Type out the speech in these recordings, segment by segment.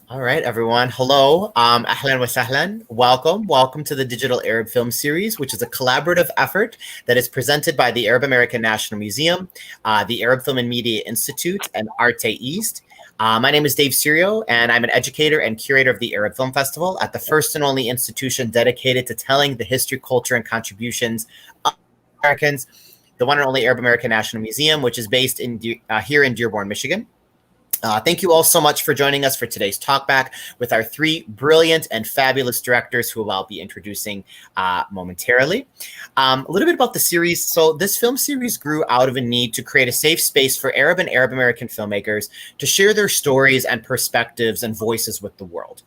All right, everyone. Hello. Ahlan wa sahlan. Welcome to the Digital Arab Film Series, which is a collaborative effort that is presented by the Arab American National Museum, the Arab Film and Media Institute, and Arte East. My name is Dave Sirio, and I'm an educator and curator of the Arab Film Festival at the first and only institution dedicated to telling the history, culture, and contributions of Americans, the one and only Arab American National Museum, which is based here in Dearborn, Michigan. Thank you all so much for joining us for today's Talkback with our three brilliant and fabulous directors who I'll be introducing momentarily. A little bit about the series. So this film series grew out of a need to create a safe space for Arab and Arab American filmmakers to share their stories and perspectives and voices with the world.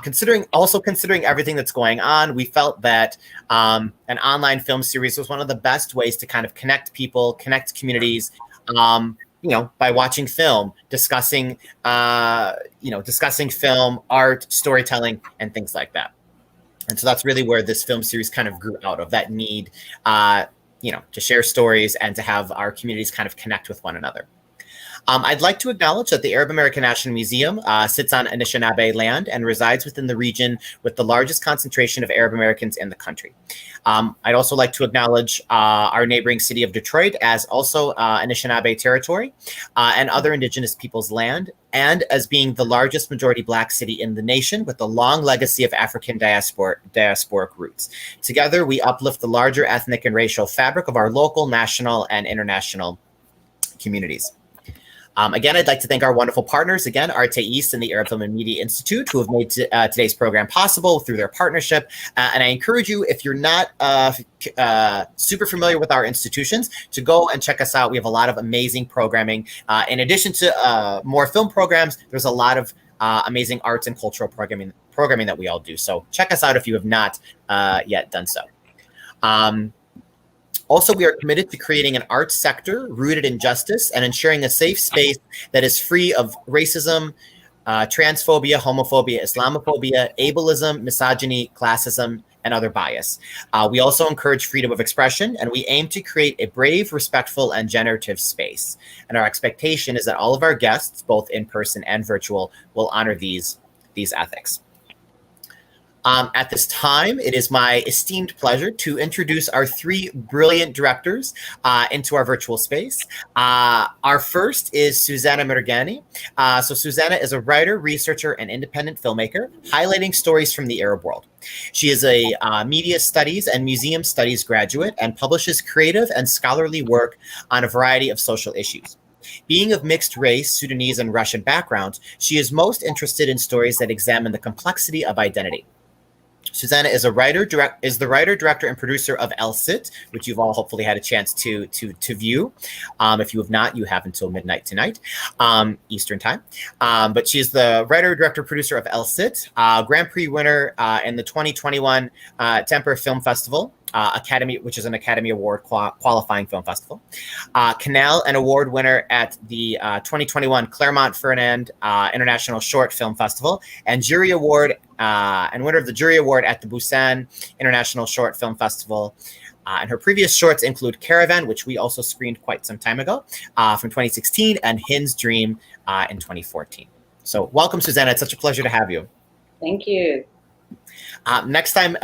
Considering everything that's going on, we felt that an online film series was one of the best ways to kind of connect people, connect communities, by watching film, discussing film, art, storytelling, and things like that. And so that's really where this film series kind of grew out of, that need, to share stories and to have our communities kind of connect with one another. I'd like to acknowledge that the Arab American National Museum sits on Anishinaabe land and resides within the region with the largest concentration of Arab Americans in the country. I'd also like to acknowledge our neighboring city of Detroit as also Anishinaabe territory and other indigenous peoples' land, and as being the largest majority Black city in the nation with a long legacy of African diasporic roots. Together, we uplift the larger ethnic and racial fabric of our local, national, and international communities. Again, I'd like to thank our wonderful partners, again, Arte East and the Arab Film and Media Institute, who have made today's program possible through their partnership. And I encourage you, if you're not super familiar with our institutions, to go and check us out. We have a lot of amazing programming. In addition to more film programs, there's a lot of amazing arts and cultural programming that we all do. So check us out if you have not yet done so. Also, we are committed to creating an arts sector rooted in justice and ensuring a safe space that is free of racism, transphobia, homophobia, Islamophobia, ableism, misogyny, classism, and other bias. We also encourage freedom of expression, and we aim to create a brave, respectful, and generative space. And our expectation is that all of our guests, both in person and virtual, will honor these ethics. At this time, it is my esteemed pleasure to introduce our three brilliant directors into our virtual space. Our first is Suzannah Mirghani. So Suzannah is a writer, researcher, and independent filmmaker, highlighting stories from the Arab world. She is a media studies and museum studies graduate and publishes creative and scholarly work on a variety of social issues. Being of mixed race, Sudanese and Russian background, she is most interested in stories that examine the complexity of identity. Suzannah is the writer, director, and producer of El Sit, which you've all hopefully had a chance to view. If you have not, you have until midnight tonight, Eastern time. But she's the writer, director, producer of El Sit, Grand Prix winner in the 2021 Temper Film Festival. Which is an Academy Award qualifying film festival. Canal, an award winner at the 2021 Clermont-Ferrand International Short Film Festival, and jury award and winner of the jury award at the Busan International Short Film Festival. And her previous shorts include Caravan, which we also screened quite some time ago, from 2016, and Hin's Dream in 2014. So welcome, Suzannah. It's such a pleasure to have you. Thank you. Next time,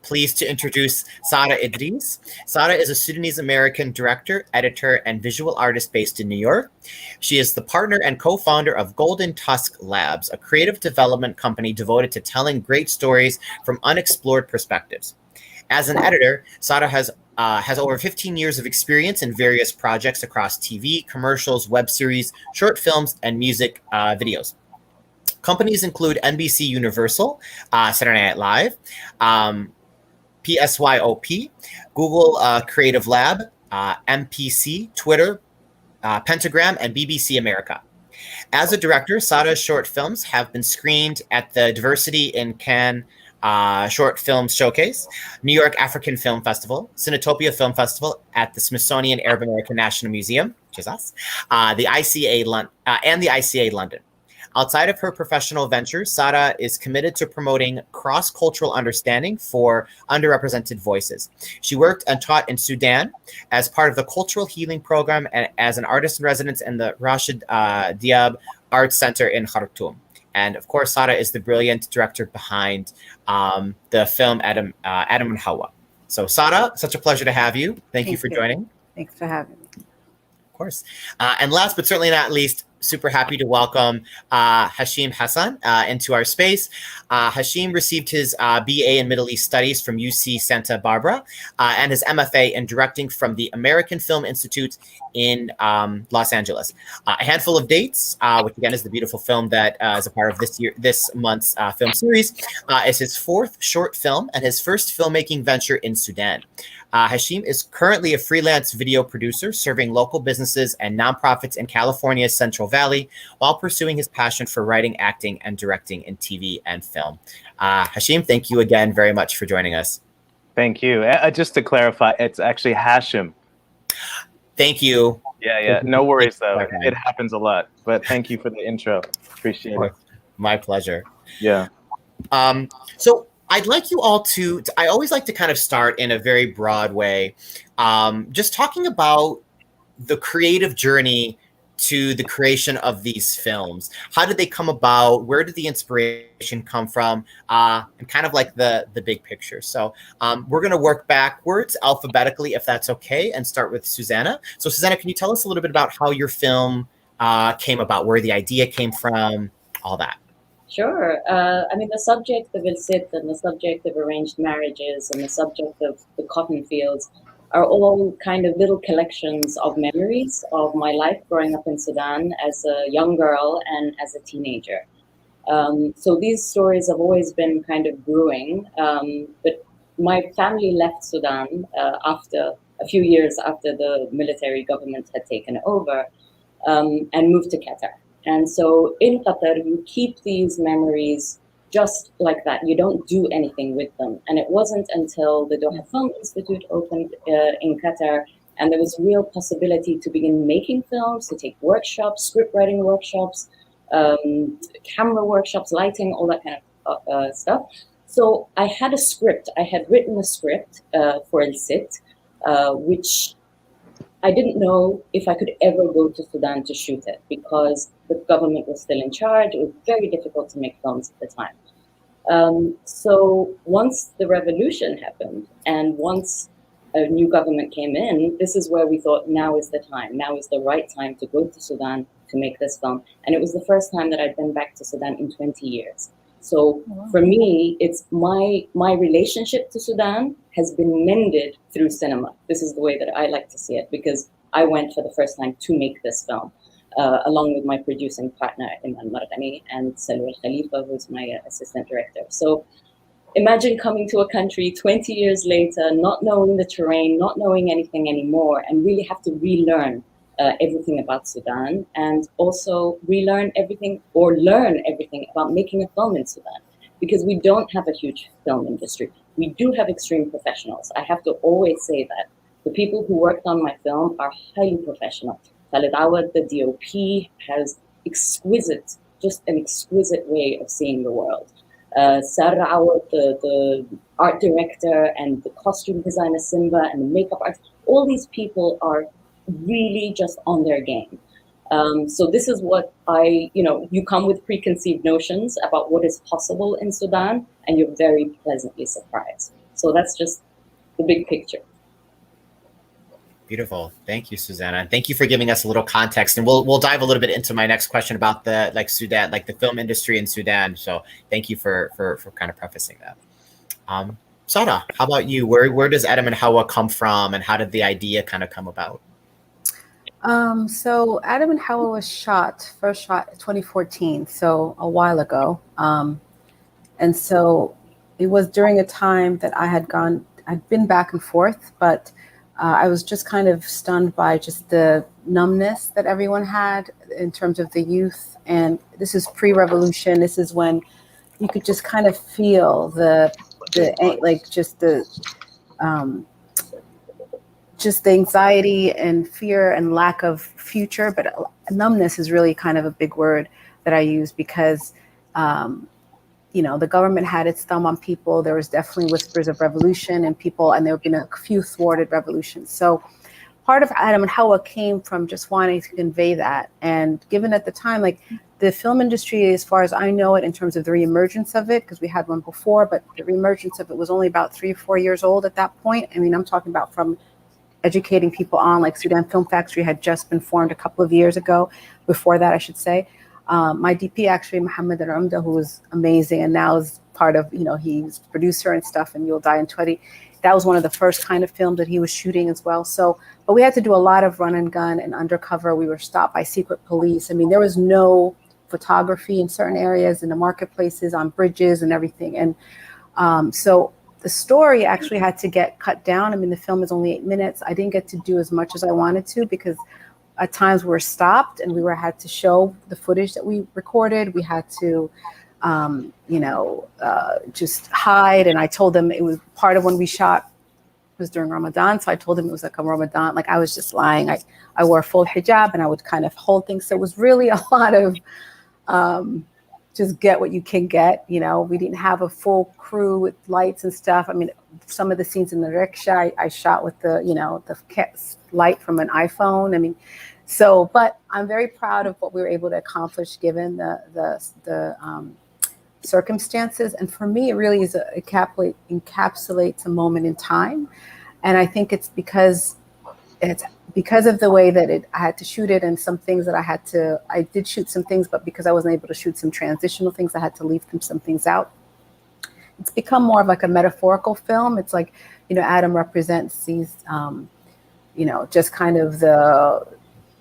pleased to introduce Sarra Idris. Sarra is a Sudanese-American director, editor, and visual artist based in New York. She is the partner and co-founder of Golden Tusk Labs, a creative development company devoted to telling great stories from unexplored perspectives. As an editor, Sarra has over 15 years of experience in various projects across TV, commercials, web series, short films, and music videos. Companies include NBC Universal, Saturday Night Live, PSYOP, Google Creative Lab, MPC, Twitter, Pentagram, and BBC America. As a director, Sarra's short films have been screened at the Diversity in Cannes Short Film Showcase, New York African Film Festival, Cinetopia Film Festival at the Smithsonian Arab American National Museum, which is us, the ICA and the ICA London. Outside of her professional ventures, Sarra is committed to promoting cross-cultural understanding for underrepresented voices. She worked and taught in Sudan as part of the Cultural Healing Program and as an artist in residence in the Rashid Diab Arts Center in Khartoum. And of course, Sarra is the brilliant director behind the film Adam and Howa. So Sarra, such a pleasure to have you. Thank you for joining. Thanks for having me. Of course. And last but certainly not least, super happy to welcome Hashim Hassan into our space. Hashim received his BA in Middle East Studies from UC Santa Barbara and his MFA in directing from the American Film Institute in Los Angeles. A handful of dates, which again is the beautiful film that is a part of this month's film series, is his fourth short film and his first filmmaking venture in Sudan. Hashim is currently a freelance video producer serving local businesses and nonprofits in California's Central Valley while pursuing his passion for writing, acting, and directing in TV and film. Hashim, thank you again very much for joining us. Thank you. Just to clarify, it's actually Hashim. Thank you. Yeah. No worries, though. Okay. It happens a lot. But thank you for the intro. Appreciate it. My pleasure. Yeah. So I'd like you all to, I always like to kind of start in a very broad way, just talking about the creative journey to the creation of these films. How did they come about? Where did the inspiration come from? And kind of like the big picture. So we're going to work backwards alphabetically, if that's okay, and start with Suzannah. So Suzannah, can you tell us a little bit about how your film came about, where the idea came from, all that? Sure. I mean, the subject of Ilsit and the subject of arranged marriages and the subject of the cotton fields are all kind of little collections of memories of my life growing up in Sudan as a young girl and as a teenager. So these stories have always been kind of brewing, but my family left Sudan after a few years after the military government had taken over and moved to Qatar. And so in Qatar, you keep these memories just like that. You don't do anything with them. And it wasn't until the Doha Film Institute opened in Qatar, and there was real possibility to begin making films, to take workshops, script writing workshops, camera workshops, lighting, all that kind of stuff. So I had a script. I had written a script for Ilsit, which I didn't know if I could ever go to Sudan to shoot it because the government was still in charge. It was very difficult to make films at the time. So once the revolution happened and once a new government came in, this is where we thought now is the time. Now is the right time to go to Sudan to make this film. And it was the first time that I'd been back to Sudan in 20 years. So for me, it's my relationship to Sudan has been mended through cinema. This is the way that I like to see it because I went for the first time to make this film, along with my producing partner, Suzannah Mirghani, and Salwa Khalifa, who's my assistant director. So imagine coming to a country 20 years later, not knowing the terrain, not knowing anything anymore, and really have to relearn everything about Sudan, and also relearn everything or learn everything about making a film in Sudan, because we don't have a huge film industry. We do have extreme professionals. I have to always say that. The people who worked on my film are highly professional. Khalid Awad, the DOP, has just an exquisite way of seeing the world. Sarra Awad, the art director, and the costume designer Simba, and the makeup artist, all these people are really just on their game. So this is what you come with preconceived notions about what is possible in Sudan, and you're very pleasantly surprised. So that's just the big picture. Beautiful. Thank you, Suzannah. And thank you for giving us a little context. And we'll dive a little bit into my next question about the Sudan, the film industry in Sudan. So thank you for kind of prefacing that. Sarra, how about you? Where does Adam and Howa come from, and how did the idea kind of come about? So Adam and Howa was first shot in 2014, so a while ago. And so it was during a time that I'd been back and forth, but I was just kind of stunned by just the numbness that everyone had in terms of the youth. And this is pre-revolution. This is when you could just kind of feel just the anxiety and fear and lack of future. But numbness is really kind of a big word that I use because, the government had its thumb on people. There was definitely whispers of revolution and there have been a few thwarted revolutions. So part of Adam and Howa came from just wanting to convey that. And given at the time, the film industry, as far as I know it, in terms of the reemergence of it, because we had one before, but the reemergence of it was only about 3 or 4 years old at that point. I mean, I'm talking about from educating people on, like Sudan Film Factory had just been formed a couple of years ago. Before that, I should say. My DP, actually, Mohammed Al-Umda, who was amazing, and now is part of, he's producer and stuff, and You'll Die in 20. That was one of the first kind of films that he was shooting as well. So, but we had to do a lot of run and gun and undercover. We were stopped by secret police. I mean, there was no photography in certain areas, in the marketplaces, on bridges and everything. And so the story actually had to get cut down. I mean, the film is only 8 minutes. I didn't get to do as much as I wanted to because at times we were stopped and we had to show the footage that we recorded. We had to, just hide. And I told them it was part of when we shot was during Ramadan. So I told them it was like a Ramadan, like I was just lying. I wore a full hijab and I would kind of hold things. So it was really a lot of just get what you can get. We didn't have a full crew with lights and stuff. I mean, some of the scenes in the rickshaw, I shot with the light from an iPhone. I mean, but I'm very proud of what we were able to accomplish given the circumstances. And for me, it really is encapsulates a moment in time. And I think it's because of the way that I had to shoot it, and some things that I did shoot some things, but because I wasn't able to shoot some transitional things, I had to leave some things out. It's become more of like a metaphorical film. It's like, Adam represents these, just kind of the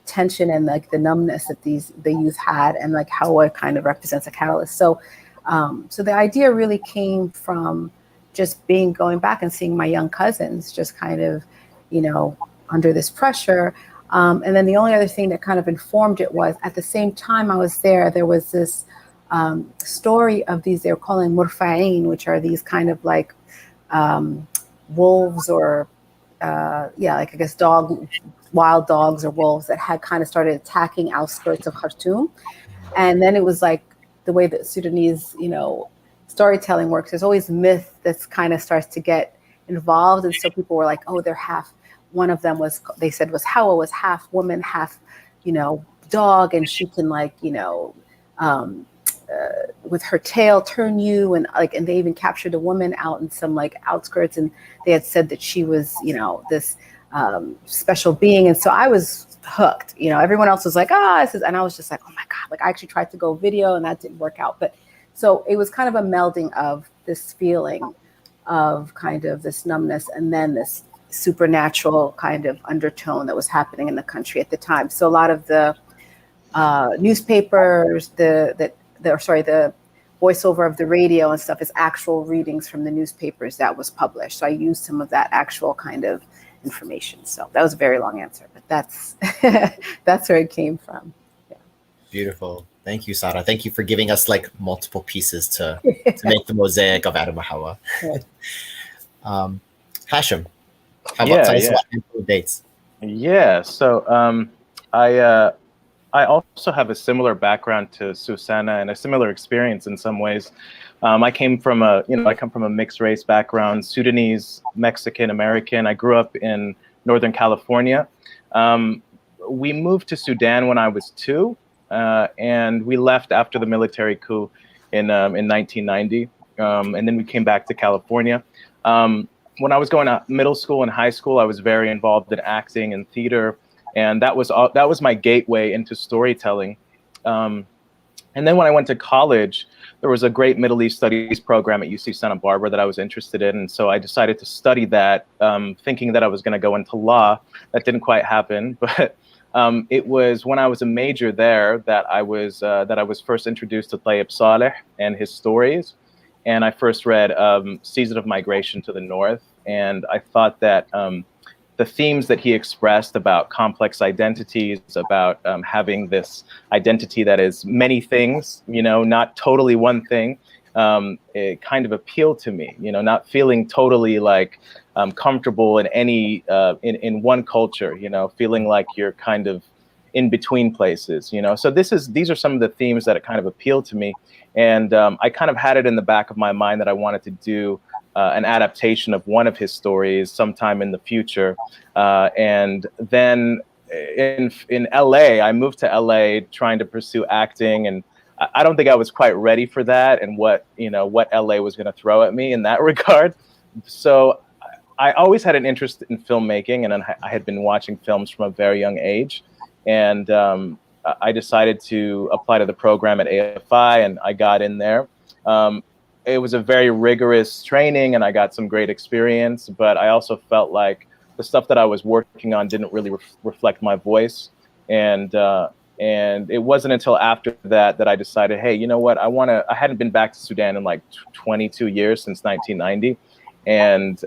tension and like the numbness that the youth had, and like how it kind of represents a catalyst. So the idea really came from just going back and seeing my young cousins just kind of, under this pressure. And then the only other thing that kind of informed it was at the same time I was there was this story of these, they were calling murfa'in, which are these kind of like wolves or, like I guess wild dogs or wolves that had kind of started attacking outskirts of Khartoum. And then it was like the way that Sudanese, storytelling works, there's always myth that's kind of starts to get involved. And so people were like, oh, they're half, one of them they said was Howa was half woman, half, dog. And she can like, with her tail turn you, and they even captured a woman out in some like outskirts, and they had said that she was, this special being. And so I was hooked. Everyone else was like, and I was just like, oh my God, like I actually tried to go video and that didn't work out. But so it was kind of a melding of this feeling of kind of this numbness and then this supernatural kind of undertone that was happening in the country at the time. So a lot of the newspapers, the voiceover of the radio and stuff is actual readings from the newspapers that was published. So I used some of that actual kind of information. So that was a very long answer, but that's that's where it came from. Yeah. Beautiful. Thank you, Sarra. Thank you for giving us like multiple pieces to make the mosaic of Adam Howa. Hashim, how about tell us about dates? Yeah. So I also have a similar background to Suzannah and a similar experience in some ways. I come from a mixed race background, Sudanese, Mexican, American. I grew up in Northern California. We moved to Sudan when I was 2, and we left after the military coup in 1990. And then we came back to California. When I was going to middle school and high school, I was very involved in acting and theater. And that was my gateway into storytelling. And then when I went to college, there was a great Middle East studies program at UC Santa Barbara that I was interested in. And so I decided to study that, thinking that I was going to go into law. That didn't quite happen. But it was when I was a major there that I was first introduced to Tayyip Saleh and his stories. And I first read Season of Migration to the North. And I thought that the themes that he expressed about complex identities, about having this identity that is many things, not totally one thing, it kind of appealed to me, not feeling totally like comfortable in any, in one culture, feeling like you're kind of in between places, So these are some of the themes that kind of appealed to me. And I kind of had it in the back of my mind that I wanted to do an adaptation of one of his stories sometime in the future. And then in LA, I moved to LA trying to pursue acting, and I don't think I was quite ready for that and what LA was going to throw at me in that regard. So I always had an interest in filmmaking, and I had been watching films from a very young age. And I decided to apply to the program at AFI, and I got in there. It was a very rigorous training, and I got some great experience, but I also felt like the stuff that I was working on didn't really reflect my voice. And it wasn't until after that I decided, hey, you know what? I hadn't been back to Sudan in like 22 years, since 1990. And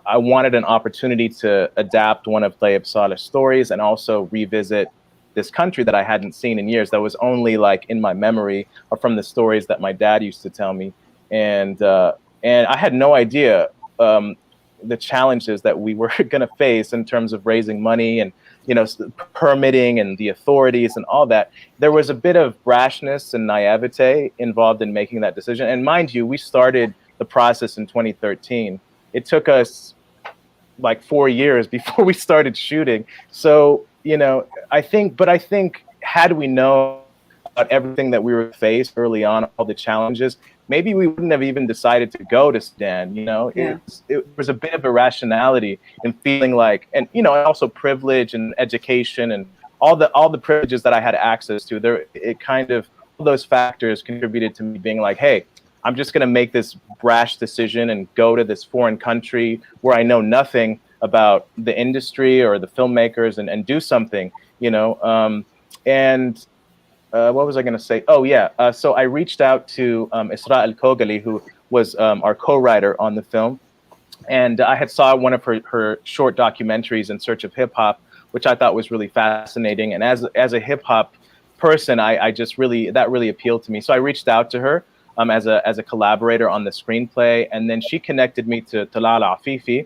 I wanted an opportunity to adapt one of Tayyip Saleh's stories and also revisit this country that I hadn't seen in years, that was only like in my memory or from the stories that my dad used to tell me. And I had no idea the challenges that we were going to face in terms of raising money and, permitting and the authorities and all that. There was a bit of brashness and naivete involved in making that decision. And mind you, we started the process in 2013. It took us like 4 years before we started shooting. So, I think had we known about everything that we were faced early on, all the challenges, maybe we wouldn't have even decided to go to Sudan. Yeah. It was a bit of irrationality in feeling like, and also privilege and education and all the privileges that I had access to. All those factors contributed to me being like, hey, I'm just going to make this brash decision and go to this foreign country where I know nothing about the industry or the filmmakers and do something, what was I going to say? Oh, yeah. So I reached out to Isra Al-Kogali, who was our co-writer on the film. And I had saw one of her short documentaries, In Search of Hip Hop, which I thought was really fascinating. And as a hip hop person, that really appealed to me. So I reached out to her as a collaborator on the screenplay. And then she connected me to Talal Afifi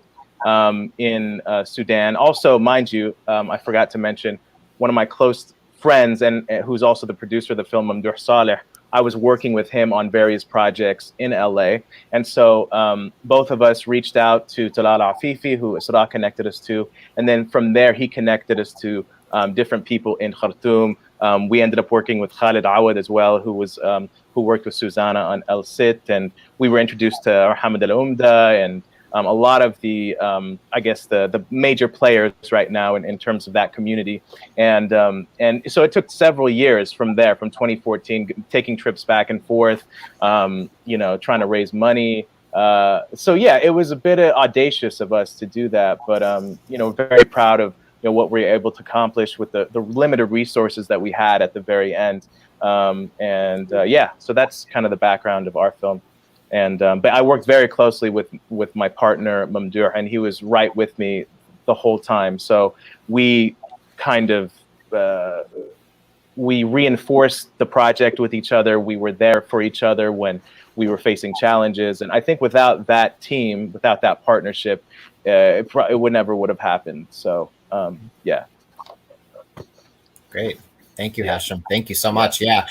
in Sudan. Also, mind you, I forgot to mention, one of my close friends and who's also the producer of the film, Mamdouh Saleh, I was working with him on various projects in LA. And so both of us reached out to Talal Afifi, who Isra connected us to. And then from there, he connected us to different people in Khartoum. We ended up working with Khalid Awad as well, who worked with Suzannah on El Sit. And we were introduced to Hamad Al Umda and a lot of the, the major players right now in terms of that community. And so it took several years from there, from 2014, taking trips back and forth, trying to raise money. So yeah, it was a bit audacious of us to do that, but very proud of what we were able to accomplish with the limited resources that we had at the very end. So that's kind of the background of our film. And but I worked very closely with my partner Mamdouh, and he was right with me the whole time. So we kind of we reinforced the project with each other. We were there for each other when we were facing challenges. And I think without that team, without that partnership, it would have happened. So yeah. Great. Thank you, Hashim. Thank you so much. Yeah.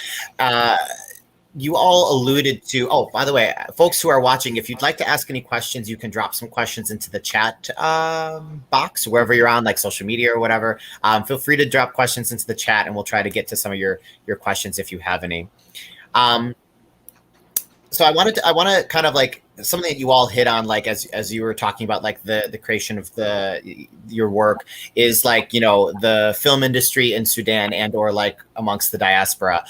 You all alluded to, by the way, folks who are watching, if you'd like to ask any questions, you can drop some questions into the chat box, wherever you're on, like social media or whatever. Feel free to drop questions into the chat and we'll try to get to some of your questions if you have any. So I want to kind of like something that you all hit on, like as you were talking about, like the creation of your work is like, the film industry in Sudan and or like amongst the diaspora.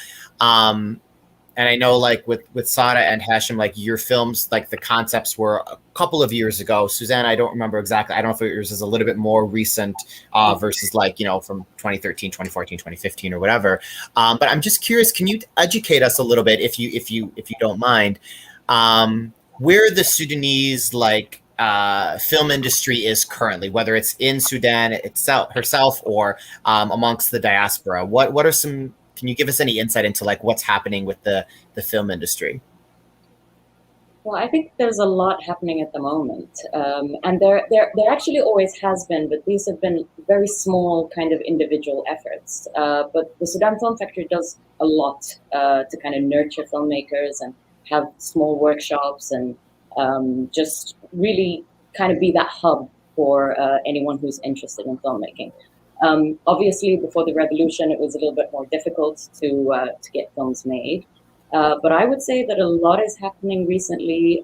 And I know like with Sarra and Hashim, like your films, like the concepts were a couple of years ago. Suzanne, I don't remember exactly. I don't know if yours is a little bit more recent versus like, from 2013, 2014, 2015 or whatever. But I'm just curious, can you educate us a little bit, if you don't mind, where the Sudanese like film industry is currently, whether it's in Sudan herself or amongst the diaspora? What are some, can you give us any insight into like what's happening with the film industry? Well, I think there's a lot happening at the moment, and there actually always has been, but these have been very small kind of individual efforts. But the Sudan Film Factory does a lot to kind of nurture filmmakers and have small workshops and just really kind of be that hub for anyone who's interested in filmmaking. Obviously, before the revolution, it was a little bit more difficult to get films made. But I would say that a lot is happening recently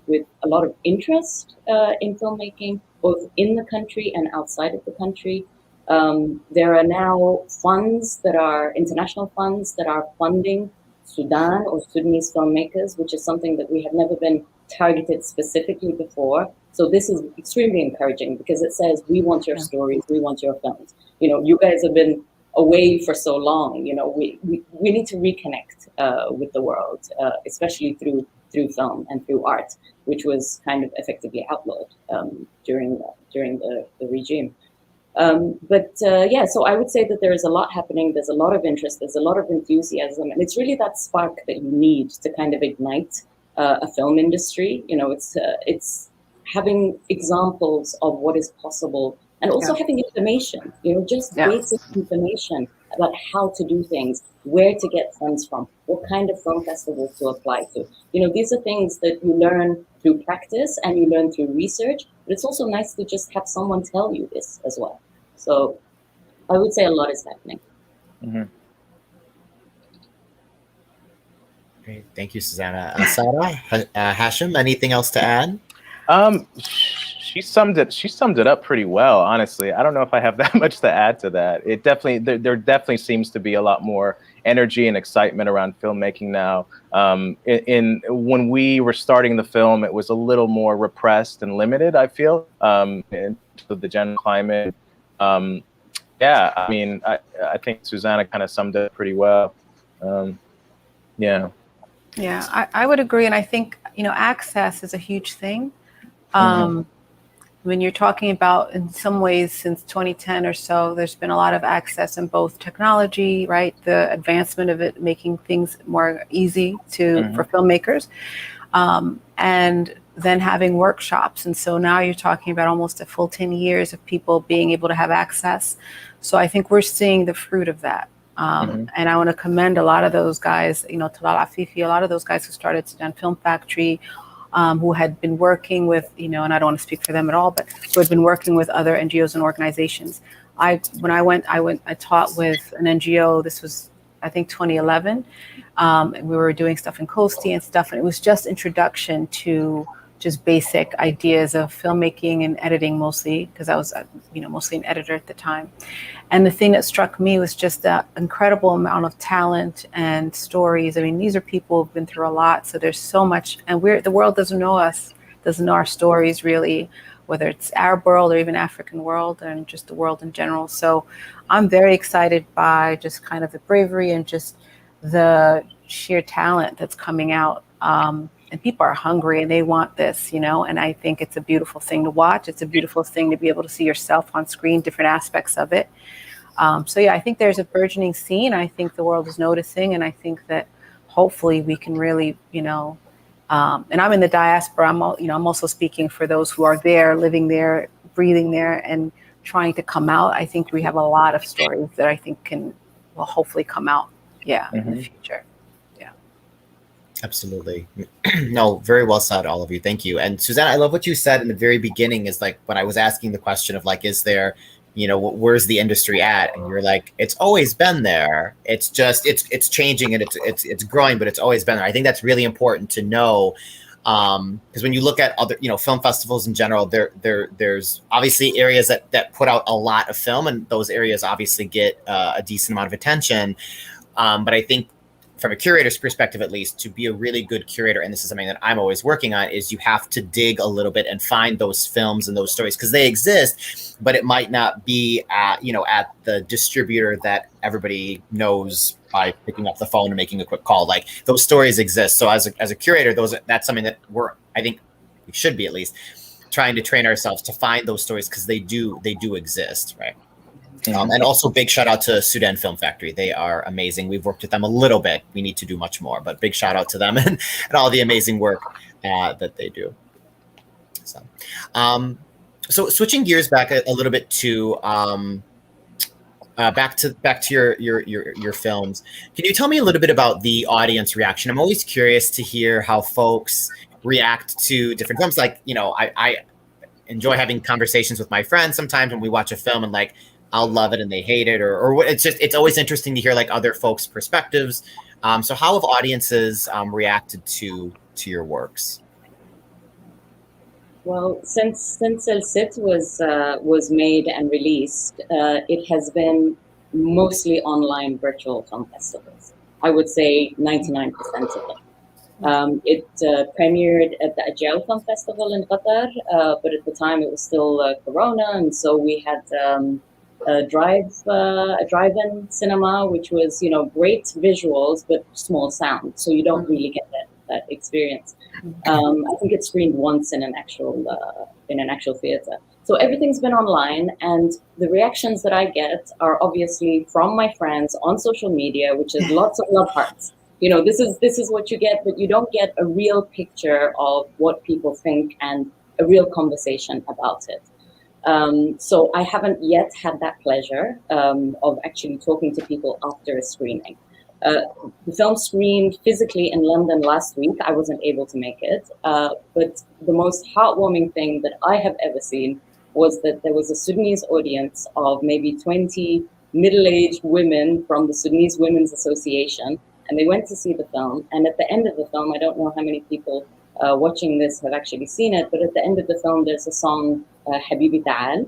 with a lot of interest in filmmaking, both in the country and outside of the country. There are now funds that are international funds that are funding Sudan or Sudanese filmmakers, which is something that we have never been targeted specifically before. So this is extremely encouraging because it says, we want your stories, we want your films. You know, you guys have been away for so long. You know, we need to reconnect with the world, especially through film and through art, which was kind of effectively outlawed during the regime. Yeah, so I would say that there is a lot happening. There's a lot of interest. There's a lot of enthusiasm, and it's really that spark that you need to kind of ignite a film industry. You know, it's having examples of what is possible, and also having information. You know, just basic information about how to do things, where to get funds from, what kind of film festivals to apply to. You know, these are things that you learn through practice and you learn through research. But it's also nice to just have someone tell you this as well. So I would say a lot is happening. Mm-hmm. Great. Thank you, Suzannah. Sarra, Hashim, anything else to add? She summed it up pretty well, honestly. I don't know if I have that much to add to that. It definitely, there definitely seems to be a lot more energy and excitement around filmmaking now. When we were starting the film, it was a little more repressed and limited, I feel, in the general climate. Yeah, I mean, I think Suzannah kind of summed it pretty well. Yeah. Yeah, I would agree. And I think, you know, access is a huge thing. When you're talking about, in some ways, since 2010 or so, there's been a lot of access in both technology, right? The advancement of it, making things more easy for filmmakers, and then having workshops. And so now you're talking about almost a full 10 years of people being able to have access. So I think we're seeing the fruit of that. And I want to commend a lot of those guys, you know, Talal Afifi, a lot of those guys who started Sudan Film Factory, who had been working with, you know, and I don't want to speak for them at all, but who had been working with other NGOs and organizations. I taught with an NGO. This was, I think, 2011. And we were doing stuff in Coastie and stuff, and it was just introduction to just basic ideas of filmmaking and editing, mostly because I was, you know, mostly an editor at the time. And the thing that struck me was just the incredible amount of talent and stories. I mean, these are people who've been through a lot, so there's so much, and the world doesn't know us, doesn't know our stories really, whether it's Arab world or even African world and just the world in general. So I'm very excited by just kind of the bravery and just the sheer talent that's coming out. And people are hungry and they want this, you know, and I think it's a beautiful thing to watch. It's a beautiful thing to be able to see yourself on screen, different aspects of it. So yeah, I think there's a burgeoning scene. I think the world is noticing, and I think that hopefully we can really, you know, and I'm in the diaspora. I'm also speaking for those who are there, living there, breathing there, and trying to come out. I think we have a lot of stories that I think will hopefully come out, in the future. Absolutely. No, very well said, all of you. Thank you. And Suzanne, I love what you said in the very beginning, is like, when I was asking the question of like, is there, you know, where's the industry at? And you're like, it's always been there. It's just, it's changing and it's growing, but it's always been there. I think that's really important to know. Because when you look at other, you know, film festivals in general, there's obviously areas that put out a lot of film, and those areas obviously get a decent amount of attention. But I think, from a curator's perspective, at least, to be a really good curator, and this is something that I'm always working on, is you have to dig a little bit and find those films and those stories, because they exist, but it might not be at the distributor that everybody knows by picking up the phone and making a quick call. Like, those stories exist. So as a curator, that's something that I think we should be at least trying to train ourselves to find those stories, because they do exist, right? And also big shout out to Sudan Film Factory. They are amazing. We've worked with them a little bit. We need to do much more, but big shout out to them and all the amazing work that they do. So switching gears back a little bit to back to your films. Can you tell me a little bit about the audience reaction? I'm always curious to hear how folks react to different films. Like, you know, I enjoy having conversations with my friends sometimes when we watch a film, and like, I'll love it and they hate it, or it's always interesting to hear like other folks' perspectives. So how have audiences reacted to your works? Well, since El Sit was made and released, it has been mostly online virtual film festivals. I would say 99% of them. It premiered at the Ajao Film Festival in Qatar, but at the time it was still Corona, and so we had a drive-in cinema, which was great visuals but small sound, so you don't really get that experience. I think it screened once in an actual theater. So everything's been online, and the reactions that I get are obviously from my friends on social media, which is lots of love hearts. This is what you get, but you don't get a real picture of what people think and a real conversation about it. So I haven't yet had that pleasure of actually talking to people after a screening. The film screened physically in London last week. I wasn't able to make it, but the most heartwarming thing that I have ever seen was that there was a Sudanese audience of maybe 20 middle-aged women from the Sudanese Women's Association, and they went to see the film. And at the end of the film, I don't know how many people watching this have actually seen it, but at the end of the film, there's a song, Habibi Ta'al,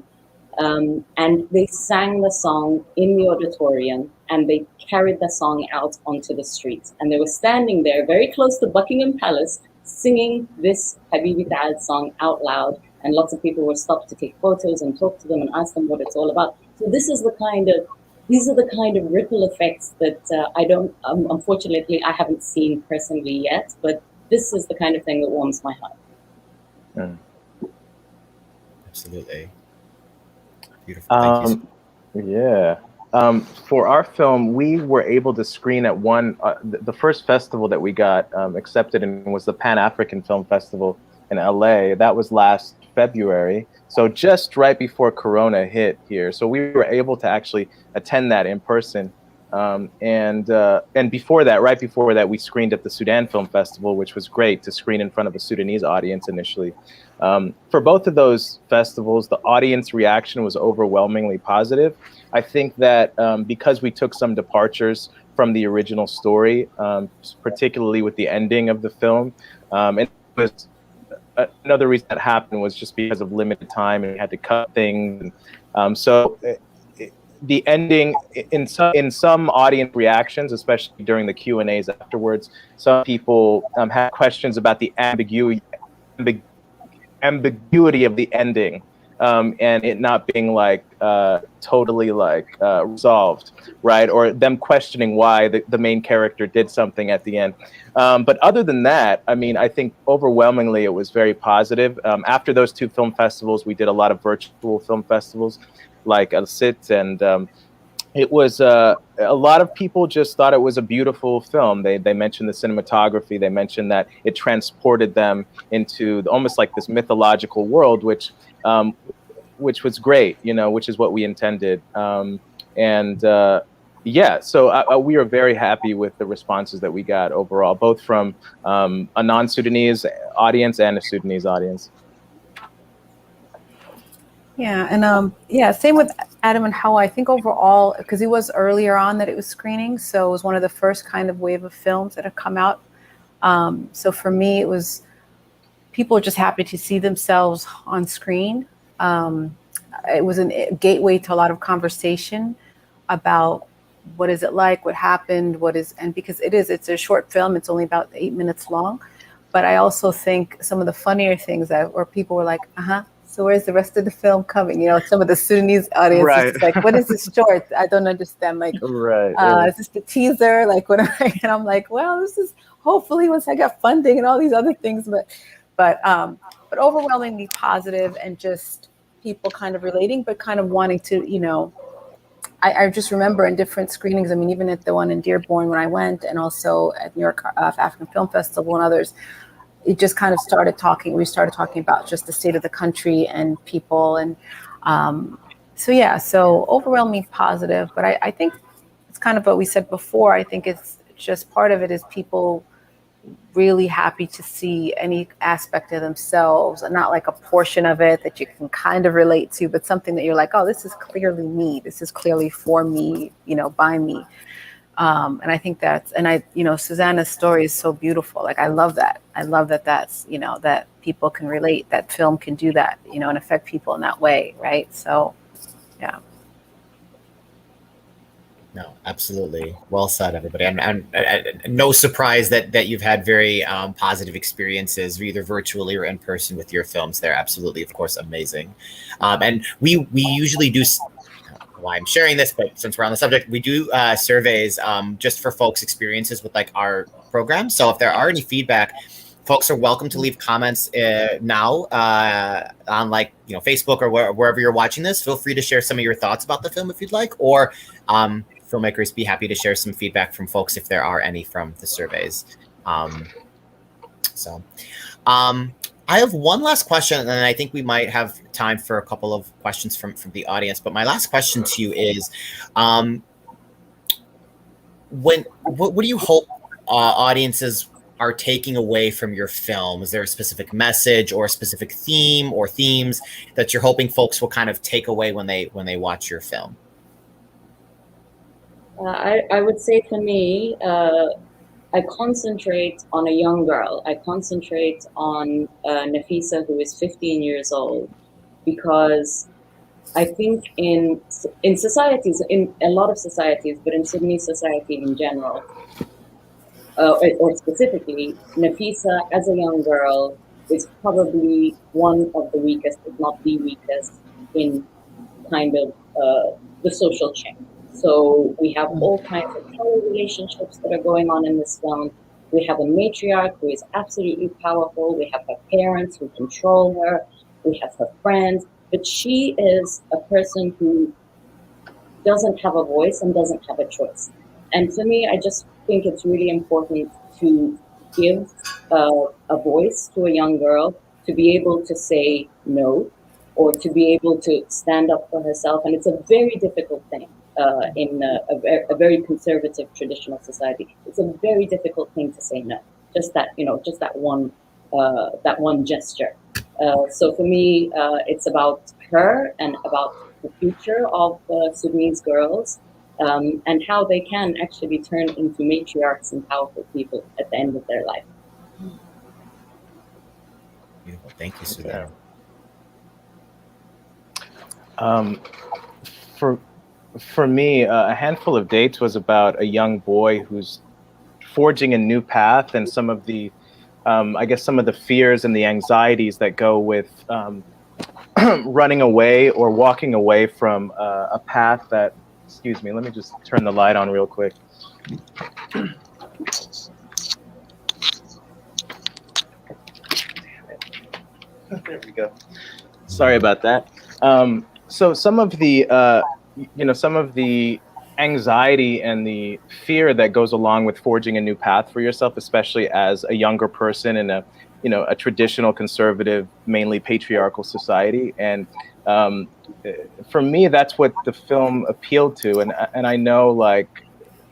and they sang the song in the auditorium, and they carried the song out onto the streets. And they were standing there very close to Buckingham Palace, singing this Habibi Ta'al song out loud. And lots of people were stopped to take photos and talk to them and ask them what it's all about. So these are the kind of ripple effects that unfortunately, I haven't seen personally yet, but this is the kind of thing that warms my heart. Mm. Absolutely. Beautiful. Thank you. Yeah. For our film, we were able to screen at the first festival that we got accepted in was the Pan-African Film Festival in LA. That was last February. So just right before Corona hit here. So we were able to actually attend that in person. And before that, right before that, we screened at the Sudan Film Festival, which was great to screen in front of a Sudanese audience initially. For both of those festivals, the audience reaction was overwhelmingly positive. I think that because we took some departures from the original story, particularly with the ending of the film, and it was another reason that happened was just because of limited time and we had to cut things. The ending in some audience reactions, especially during the Q&As afterwards, some people had questions about the ambiguity of the ending, and it not being totally resolved, right? Or them questioning why the main character did something at the end. But other than that, I mean, I think overwhelmingly it was very positive. After those two film festivals, we did a lot of virtual film festivals like El Sit, and it was a lot of people just thought it was a beautiful film. They mentioned the cinematography. They mentioned that it transported them into almost like this mythological world, which was great, which is what we intended. So we are very happy with the responses that we got overall, both from a non-Sudanese audience and a Sudanese audience. Yeah, and same with Adam and Howa. I think overall, because it was earlier on that it was screening, so it was one of the first kind of wave of films that had come out. So for me, it was people just happy to see themselves on screen. It was a gateway to a lot of conversation about what is it like, what happened, and because it's a short film, it's only about 8 minutes long. But I also think some of the funnier things where people were like, so where's the rest of the film coming? Some of the Sudanese audience right. is like, what is this short? I don't understand. Like, right. Is this the teaser? Like, what? And I'm like, well, this is hopefully once I got funding and all these other things. But overwhelmingly positive and just people kind of relating, but kind of wanting to, I just remember in different screenings. I mean, even at the one in Dearborn when I went, and also at New York African Film Festival and others. It just kind of we started talking about just the state of the country and people. And so overwhelmingly positive, but I think it's kind of what we said before. I think it's just part of it is people really happy to see any aspect of themselves, and not like a portion of it that you can kind of relate to, but something that you're like, oh, this is clearly me. This is clearly for me, by me. And I think Suzannah's story is so beautiful. Like, I love that. I love that that people can relate, that film can do that, and affect people in that way. Right. So, yeah. No, absolutely. Well said, everybody. And no surprise that you've had very positive experiences, either virtually or in person, with your films. They're absolutely, of course, amazing. And we usually do, why I'm sharing this, but since we're on the subject, we do surveys just for folks' experiences with like our program. So if there are any feedback, folks are welcome to leave comments now on Facebook or wherever you're watching this. Feel free to share some of your thoughts about the film if you'd like, or filmmakers, be happy to share some feedback from folks if there are any from the surveys. I have one last question, and then I think we might have time for a couple of questions from the audience. But my last question to you is, what do you hope audiences are taking away from your film? Is there a specific message or a specific theme or themes that you're hoping folks will kind of take away when they watch your film? I would say, for me, I concentrate on a young girl. I concentrate on Nafisa, who is 15 years old, because I think in societies, in a lot of societies, but in Sudanese society in general, or specifically, Nafisa as a young girl is probably one of the weakest, if not the weakest, in kind of the social chain. So we have all kinds of power relationships that are going on in this film. We have a matriarch who is absolutely powerful. We have her parents who control her. We have her friends. But she is a person who doesn't have a voice and doesn't have a choice. And for me, I just think it's really important to give a voice to a young girl to be able to say no, or to be able to stand up for herself. And it's a very difficult thing. In a very conservative traditional society, it's a very difficult thing to say no. Just that one gesture. So for me, it's about her and about the future of Sudanese girls, and how they can actually turn into matriarchs and powerful people at the end of their life. Beautiful. Thank you, Suzannah. For me, A Handful of Dates was about a young boy who's forging a new path, and some of the, some of the fears and the anxieties that go with running away or walking away from a path that, excuse me, let me just turn the light on real quick. There we go. Sorry about that. So some of the, some of the anxiety and the fear that goes along with forging a new path for yourself, especially as a younger person in a traditional conservative, mainly patriarchal society. And for me, that's what the film appealed to. And I know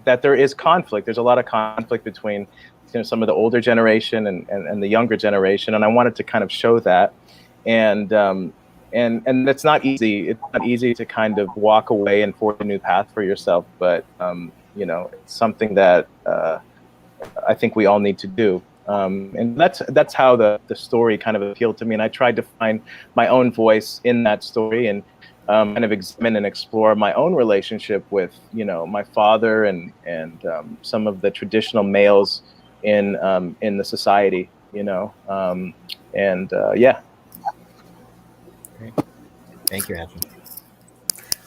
that there is conflict. There's a lot of conflict between some of the older generation and the younger generation. And I wanted to kind of show that. And it's not easy. It's not easy to kind of walk away and forge a new path for yourself. But, it's something that I think we all need to do. And that's how the story kind of appealed to me. And I tried to find my own voice in that story and kind of examine and explore my own relationship with, my father and some of the traditional males in the society, yeah. Great. Thank you,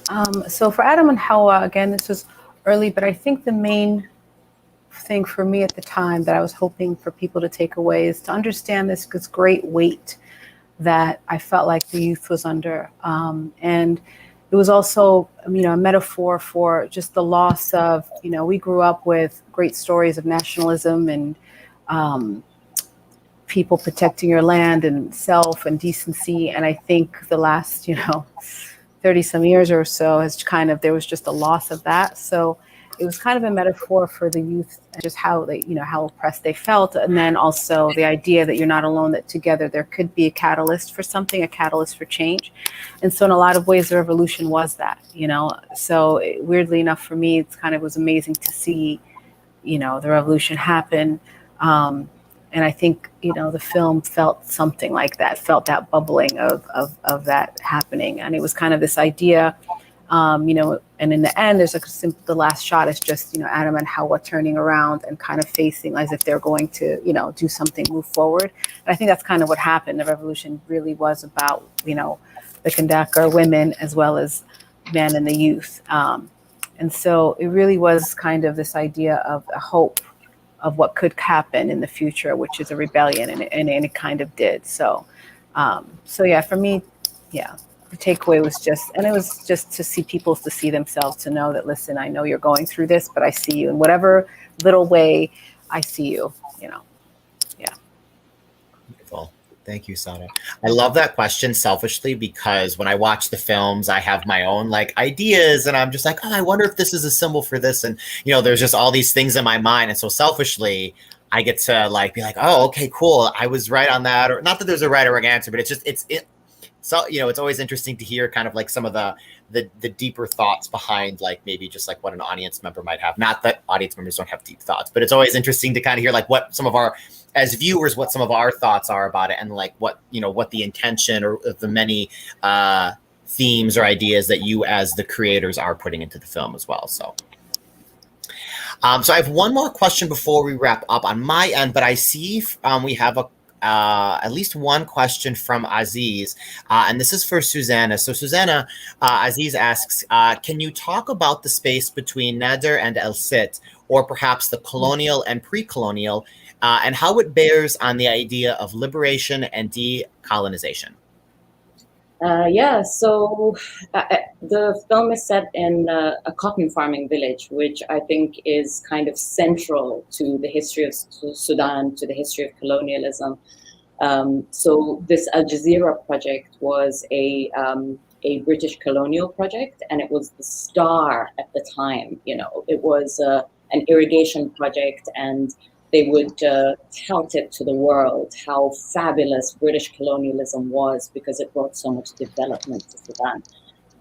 Hashim. So for Adam and Howa, again, this was early, but I think the main thing for me at the time that I was hoping for people to take away is to understand this great weight that I felt like the youth was under. And it was also, a metaphor for just the loss of, we grew up with great stories of nationalism and people protecting your land and self and decency. And I think the last, 30 some years or so has there was just a loss of that. So it was kind of a metaphor for the youth and just how they, you know, how oppressed they felt. And then also the idea that you're not alone, that together there could be a catalyst for something, a catalyst for change. And so in a lot of ways, the revolution was that, you know. So weirdly enough, for me, it's kind of was amazing to see, you know, the revolution happen. And I think, you know, the film felt something like that, felt that bubbling of that happening. And it was kind of this idea, you know, and in the end, there's like the last shot is just, you know, Adam and Howa turning around and kind of facing as if they're going to, you know, do something, move forward. And I think that's kind of what happened. The revolution really was about, you know, the Kandakar women as well as men and the youth. And so it really was kind of this idea of a hope of what could happen in the future, which is a rebellion, and it kind of did. So, so yeah, for me, yeah, the takeaway was just, and it was just to see people, to see themselves, to know that, listen, I know you're going through this, but I see you in whatever little way. I see you, you know. Yeah. Beautiful. Thank you, Sarra. I love that question selfishly, because when I watch the films, I have my own like ideas, and I'm just like, oh, I wonder if this is a symbol for this. And, you know, there's just all these things in my mind. And so selfishly, I get to like be like, oh, okay, cool. I was right on that. Or not that there's a right or wrong answer, but it's just, so, you know, it's always interesting to hear kind of like some of the deeper thoughts behind, like maybe just like what an audience member might have. Not that audience members don't have deep thoughts, but it's always interesting to kind of hear like what some of our, as viewers, what some of our thoughts are about it, and like what, you know, what the intention or the many themes or ideas that you as the creators are putting into the film as well. So. So I have one more question before we wrap up on my end, but I see we have at least one question from Aziz, and this is for Suzannah. So Suzannah, Aziz asks, can you talk about the space between Nader and El Sit, or perhaps the colonial and pre-colonial, and how it bears on the idea of liberation and decolonization? Yeah, so the film is set in a cotton farming village, which I think is kind of central to the history of Sudan, to the history of colonialism. So this Al Jazeera project was a British colonial project, and it was the star at the time. You know, it was an irrigation project, and they would tout it to the world how fabulous British colonialism was, because it brought so much development to Sudan.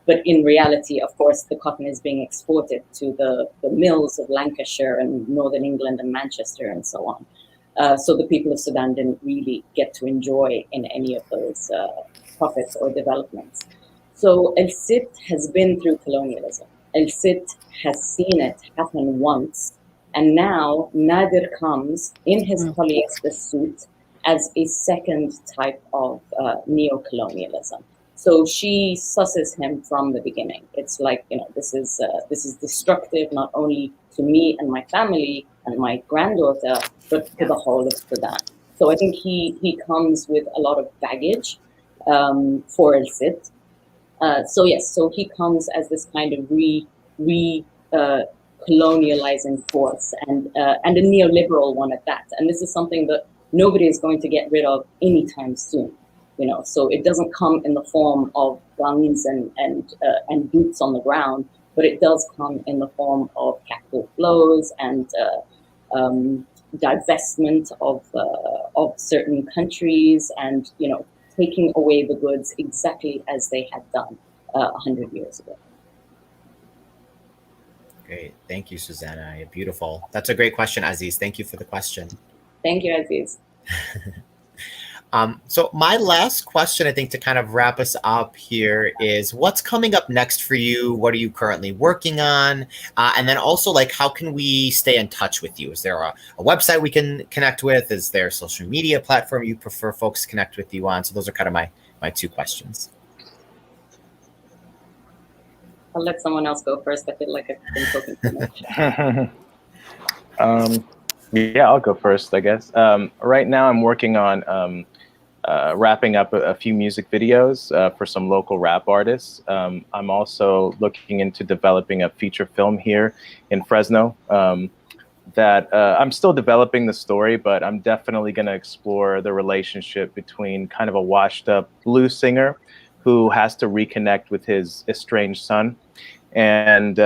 But in reality, of course, the cotton is being exported to the mills of Lancashire and Northern England and Manchester and so on. So the people of Sudan didn't really get to enjoy in any of those profits or developments. So El Sit has been through colonialism. El Sit has seen it happen once. And now Nader comes in his polyester suit as a second type of neo-colonialism. So she susses him from the beginning. It's like, you know, this is destructive not only to me and my family and my granddaughter, but to the whole of Sudan. So I think he comes with a lot of baggage for El Sit. So yes, so he comes as this kind of colonializing force, and a neoliberal one at that. And this is something that nobody is going to get rid of anytime soon. You know, so it doesn't come in the form of guns and boots on the ground, but it does come in the form of capital flows and divestment of certain countries, and, you know, taking away the goods exactly as they had done 100 years ago. Great. Thank you, Suzannah. Beautiful. That's a great question, Aziz. Thank you for the question. Thank you, Aziz. So my last question, I think, to kind of wrap us up here is, what's coming up next for you? What are you currently working on? And then also, like, how can we stay in touch with you? Is there a website we can connect with? Is there a social media platform you prefer folks to connect with you on? So those are kind of my two questions. I'll let someone else go first. I feel like I've been talking too much. Yeah, I'll go first, I guess. Right now I'm working on wrapping up a few music videos for some local rap artists. I'm also looking into developing a feature film here in Fresno that I'm still developing the story, but I'm definitely going to explore the relationship between kind of a washed up blues singer who has to reconnect with his estranged son. And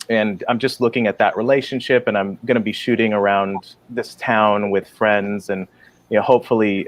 and I'm just looking at that relationship, and I'm going to be shooting around this town with friends, and hopefully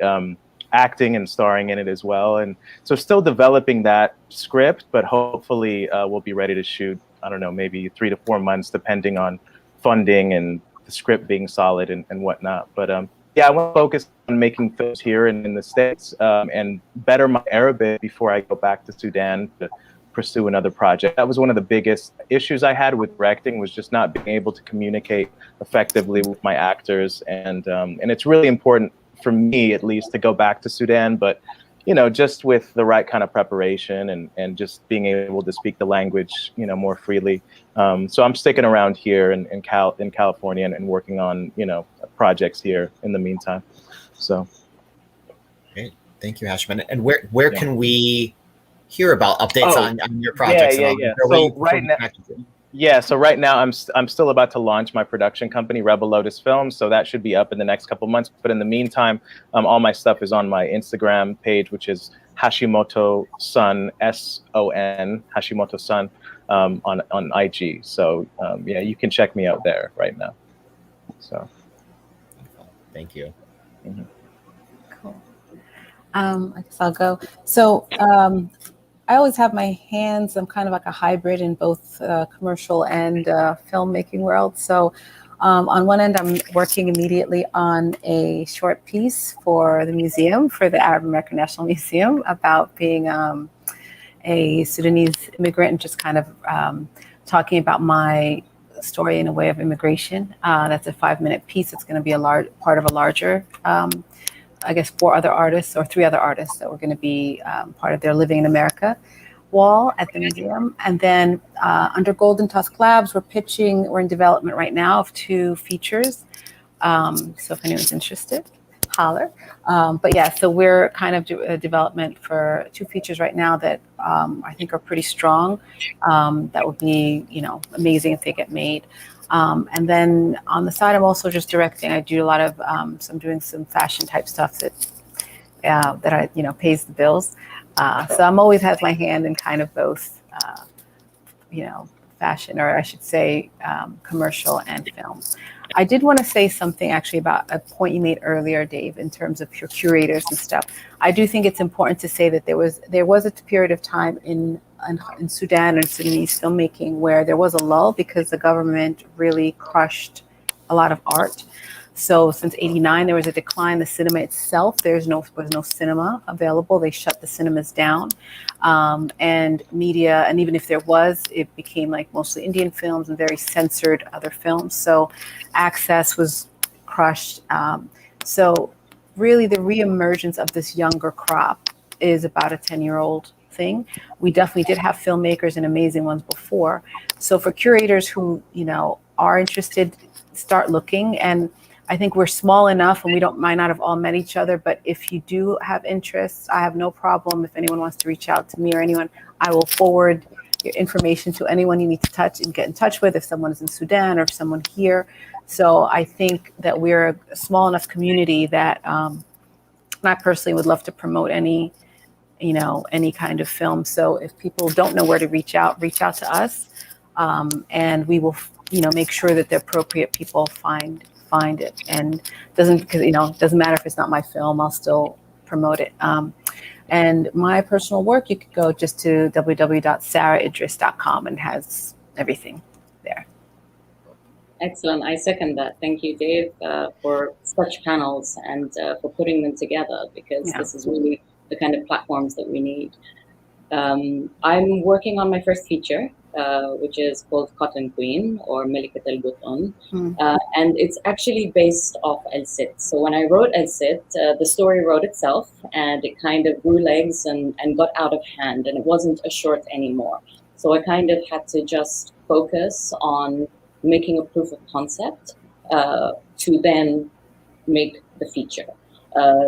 acting and starring in it as well. And so still developing that script, but hopefully we'll be ready to shoot, I don't know, maybe 3 to 4 months, depending on funding and the script being solid and whatnot. But yeah, I want to focus on making films here in the States and better my Arabic before I go back to Sudan to pursue another project. That was one of the biggest issues I had with directing, was just not being able to communicate effectively with my actors. And it's really important for me, at least, to go back to Sudan, but just with the right kind of preparation and just being able to speak the language, more freely. So I'm sticking around here in California and working on, projects here in the meantime. So. Great. Thank you, Hashim. And where can we hear about updates on your projects? Yeah. So right now, so right now I'm still about to launch my production company, Rebel Lotus Films. So that should be up in the next couple months. But in the meantime, all my stuff is on my Instagram page, which is Hashimoto Sun, SON, Hashimoto Sun, on IG. So yeah, you can check me out there right now. So. Thank you. Mm-hmm. Cool. I guess I'll go. So I always have my hands, I'm kind of like a hybrid in both commercial and filmmaking world. So on one end, I'm working immediately on a short piece for the museum, for the Arab American National Museum, about being a Sudanese immigrant and just kind of talking about my story in a way of immigration. That's a 5-minute piece. It's going to be a large part of a larger, I guess, 4 other artists or 3 other artists that were going to be part of their Living in America wall at the museum. And then under Golden Tusk Labs, we're in development right now of 2 features. So if anyone's interested, holler. But yeah, so we're kind of development for 2 features right now that I think are pretty strong. That would be, amazing if they get made. And then on the side, I'm also just directing. I do a lot of, so I'm doing some fashion type stuff that I, pays the bills. So I'm always has my hand in kind of both, fashion, or I should say commercial and film. I did want to say something actually about a point you made earlier, Dave, in terms of your curators and stuff. I do think it's important to say that there was a period of time in Sudan and Sudanese filmmaking where there was a lull because the government really crushed a lot of art. So since '89, there was a decline. The cinema itself, was no cinema available. They shut the cinemas down, and media. And even if there was, it became like mostly Indian films and very censored other films. So access was crushed. So really, the reemergence of this younger crop is about a 10-year-old thing. We definitely did have filmmakers and amazing ones before. So for curators who are interested, start looking. And I think we're small enough and we might not have all met each other, but if you do have interests, I have no problem. If anyone wants to reach out to me or anyone, I will forward your information to anyone you need to touch and get in touch with, if someone is in Sudan or if someone here. So I think that we're a small enough community that I personally would love to promote any kind of film. So if people don't know where to reach out to us, and we will, make sure that the appropriate people find it. And doesn't matter if it's not my film, I'll still promote it. And my personal work, you could go just to www.sarraidris.com and has everything there. Excellent. I second that. Thank you, Dave, for such panels and for putting them together, because this is really the kind of platforms that we need. I'm working on my first feature, which is called Cotton Queen, or Melikat al-Butun. And it's actually based off El Cid. So when I wrote El Cid, the story wrote itself, and it kind of grew legs and got out of hand, and it wasn't a short anymore. So I kind of had to just focus on making a proof of concept to then make the feature.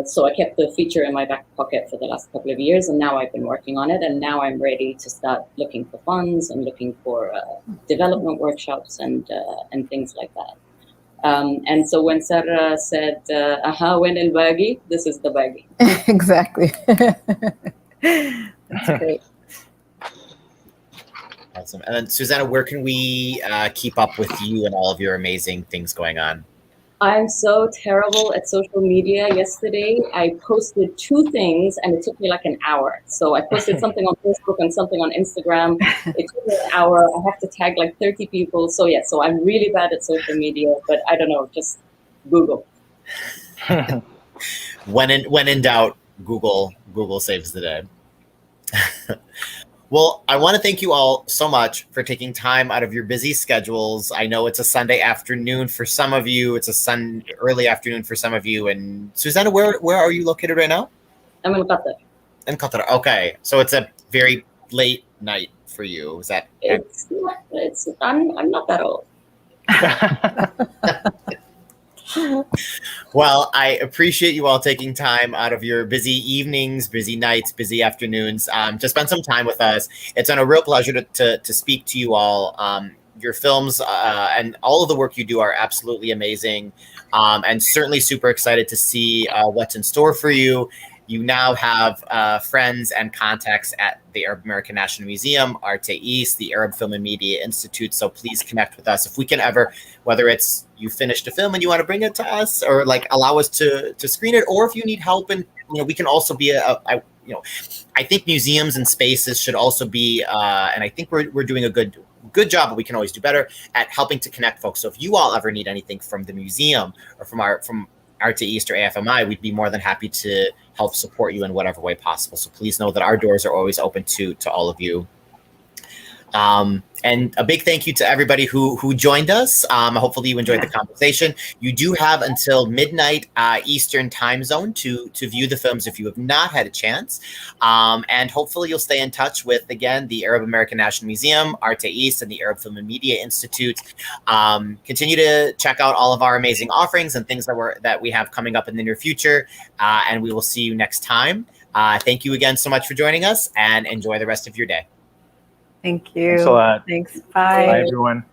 So I kept the feature in my back pocket for the last couple of years, and now I've been working on it, and now I'm ready to start looking for funds and looking for development workshops and things like that. And so when Sarra said, aha, when el bagi, this is the bagi. Exactly. That's great. Awesome. And then Suzannah, where can we keep up with you and all of your amazing things going on? I'm so terrible at social media. Yesterday, I posted 2 things and it took me like an hour. So I posted something on Facebook and something on Instagram. It took me an hour. I have to tag like 30 people. So yeah, so I'm really bad at social media, but I don't know, just Google. When in doubt, Google saves the day. Well, I want to thank you all so much for taking time out of your busy schedules. I know it's a Sunday afternoon for some of you. It's a early afternoon for some of you. And Suzannah, where are you located right now? I'm in Qatar. In Qatar. Okay. So it's a very late night for you. Is that? I'm not that old. Well, I appreciate you all taking time out of your busy evenings, busy nights, busy afternoons to spend some time with us. It's been a real pleasure to speak to you all. Your films and all of the work you do are absolutely amazing, and certainly super excited to see what's in store for you. You now have friends and contacts at the Arab American National Museum, Arte East, the Arab Film and Media Institute. So please connect with us if we can ever, whether it's you finished a film and you want to bring it to us, or like allow us to screen it, or if you need help, and we can also be I think museums and spaces should also be, and I think we're doing a good job, but we can always do better at helping to connect folks. So if you all ever need anything from the museum or from Arte East or AFMI, we'd be more than happy to help support you in whatever way possible. So please know that our doors are always open to all of you. And a big thank you to everybody who joined us. Hopefully you enjoyed the conversation. You do have until midnight Eastern time zone to view the films if you have not had a chance. And hopefully you'll stay in touch with, again, the Arab American National Museum, Arte East, and the Arab Film and Media Institute. Continue to check out all of our amazing offerings and things that we have coming up in the near future. And we will see you next time. Thank you again so much for joining us, and enjoy the rest of your day. Thank you. Thanks a lot. Thanks. Bye. Bye, everyone.